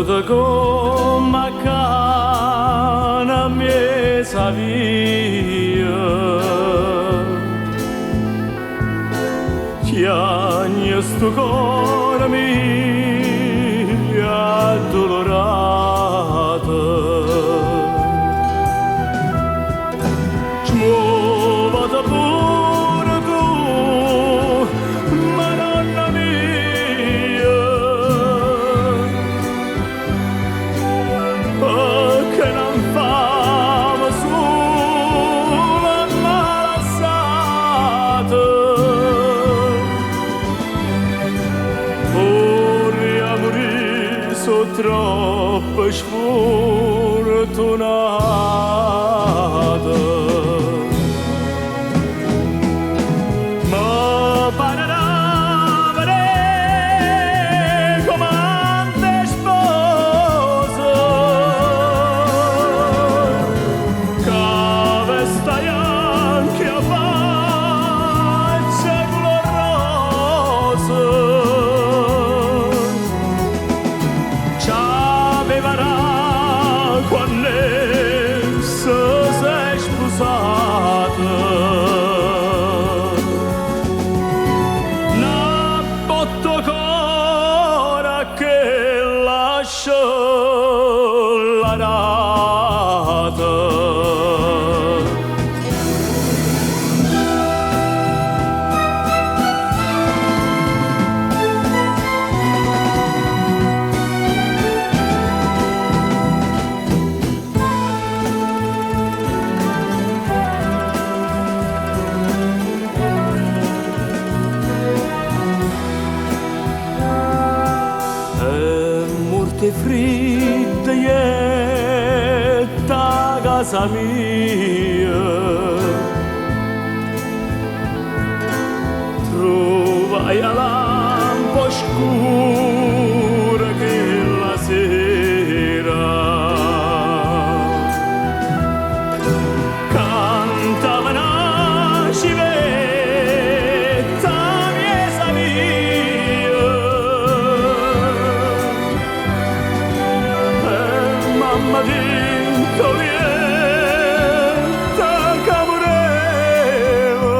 da come cana mi savia chiagna sto cuore mio addolorato smuova da pure tu Madonna mia che non famo sulla malassata vorrei morire so troppo sfortunata ma parerà vedere come ante sposa che stai anche a faccia gloriosa c'aveva quando essa sei sposata una botto cora che lascia la rata morte fritta e ta casa mia trovai a lampo scura che la sera cantava una civetta miesa mia mamma dentro lieta che moreva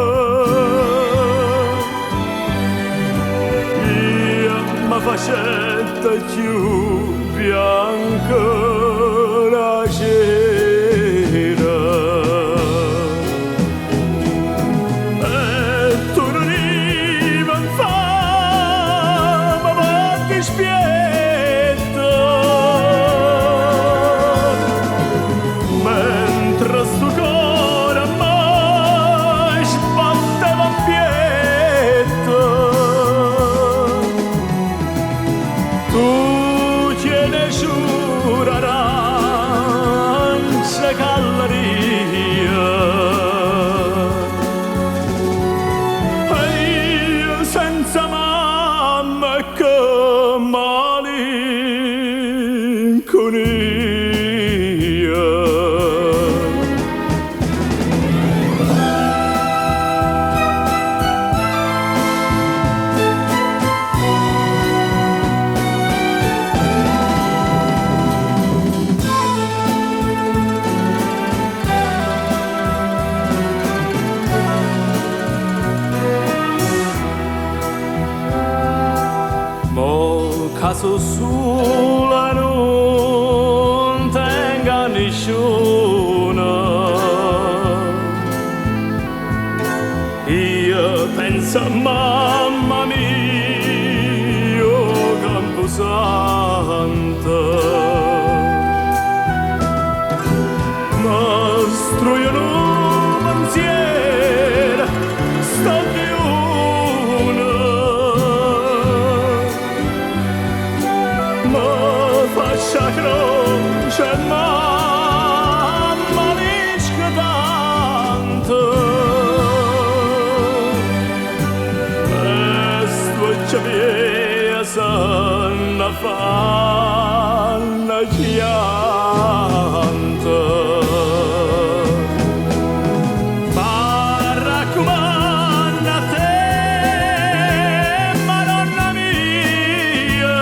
io mi facetta più bianca la cera e tu non iva in fama ma ti spietta mentre sto cuore mai sbatteva pietto tu tieni giuraranza galleria e io senza mamma che malinconia mo caso sola non tenga nessuno io penso a mamma mia Camposanto mastro io non pensiero sta di una ma faccia croce mamma lisca tanto e stuccia via sanna fanna chianto Madonna mia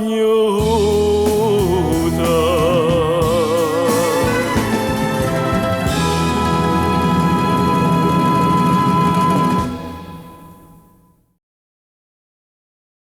bagno